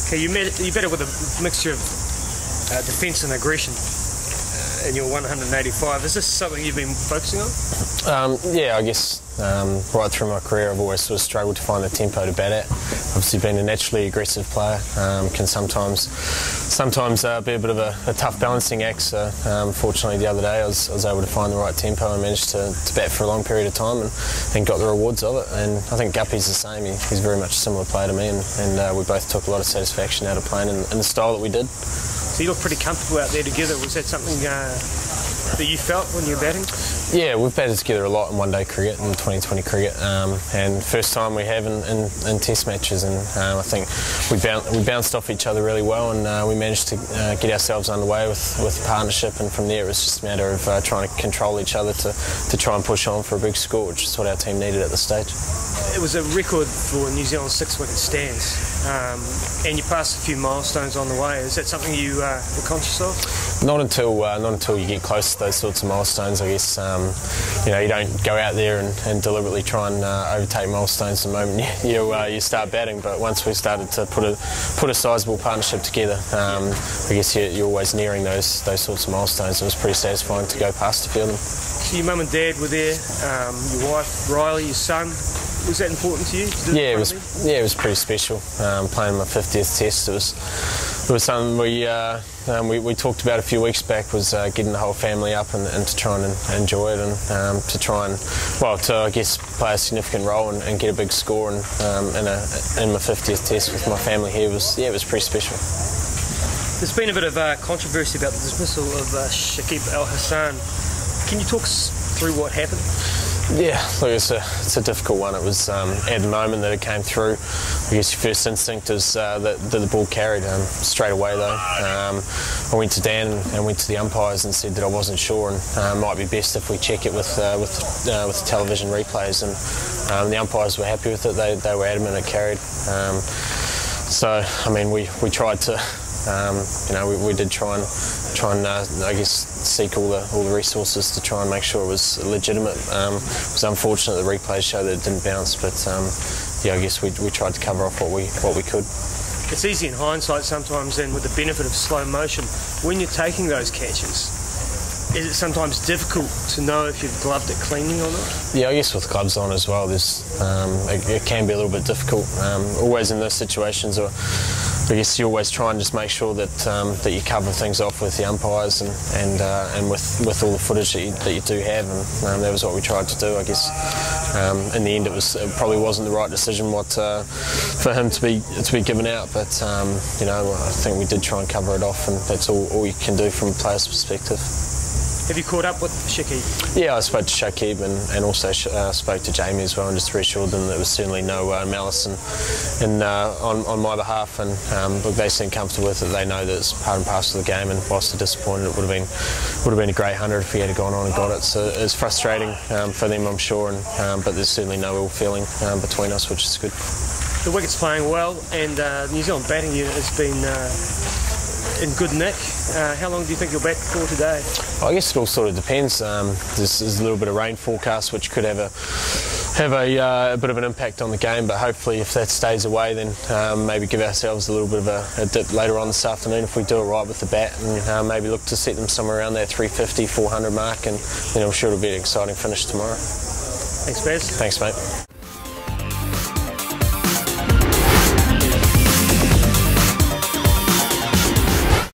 Okay, you batted with a mixture of defence and aggression in your 185. Is this something you've been focusing on? Yeah, I guess right through my career I've always sort of struggled to find the tempo to bat at. Obviously being a naturally aggressive player can sometimes be a bit of a tough balancing act, so fortunately the other day I was able to find the right tempo and managed to bat for a long period of time and got the rewards of it. And I think Guppy's the same. He's very much a similar player to me, and we both took a lot of satisfaction out of playing in the style that we did. So you look pretty comfortable out there together. Was that something that you felt when you were batting? Yeah, we've batted together a lot in one-day cricket and 2020 cricket, and first time we have in test matches, and I think we bounced off each other really well, and we managed to get ourselves underway with partnership, and from there it was just a matter of trying to control each other to try and push on for a big score, which is what our team needed at the stage. It was a record for New Zealand's 6-wicket stands, and you passed a few milestones on the way. Is that something you were conscious of? Not until you get close to those sorts of milestones, I guess. You don't go out there and deliberately try and overtake milestones the moment you start batting. But once we started to put a sizable partnership together, I guess you're always nearing those sorts of milestones. It was pretty satisfying to go past a few of them. So your mum and dad were there, your wife Riley, your son. Was that important to you? Yeah, it was pretty special. Playing my 50th test, it was something we talked about a few weeks back, was getting the whole family up and to try and enjoy it, and to I guess play a significant role and get a big score in my 50th test with my family here. It was pretty special. There's been a bit of controversy about the dismissal of Shakib Al Hassan. Can you talk us through what happened? Yeah, look, it's a difficult one. It was at the moment that it came through, I guess your first instinct is that the ball carried. Straight away though, I went to Dan and went to the umpires and said that I wasn't sure, and it might be best if we check it with the television replays, and the umpires were happy with it. They were adamant it carried. So I mean, we tried to. We did try and I guess seek all the resources to try and make sure it was legitimate. It was unfortunate the replays show that it didn't bounce, but yeah, I guess we tried to cover off what we could. It's easy in hindsight sometimes, and with the benefit of slow motion, when you're taking those catches, is it sometimes difficult to know if you've gloved it cleanly or not? Yeah, I guess with gloves on as well, it can be a little bit difficult. Always in those situations, or I guess you always try and just make sure that you cover things off with the umpires and with all the footage that you do have, and that was what we tried to do. I guess in the end it probably wasn't the right decision for him to be given out, but I think we did try and cover it off, and that's all you can do from a player's perspective. Have you caught up with Shakib? Yeah, I spoke to Shakib and also spoke to Jamie as well, and just reassured them that there was certainly no malice on my behalf, and look, they seem comfortable with it. They know that it's part and parcel of the game, and whilst they're disappointed, it would have been a great 100 if he had gone on and got it. So it's frustrating for them, I'm sure, but there's certainly no ill feeling between us, which is good. The wicket's playing well, and the New Zealand batting unit has been in good nick. How long do you think you'll bat for today? I guess it all sort of depends. There's a little bit of rain forecast, which could have a bit of an impact on the game, but hopefully if that stays away, then maybe give ourselves a little bit of a dip later on this afternoon if we do it right with the bat, and maybe look to set them somewhere around that 350, 400 mark, and then I'm sure it'll be an exciting finish tomorrow. Thanks, Baz. Thanks, mate.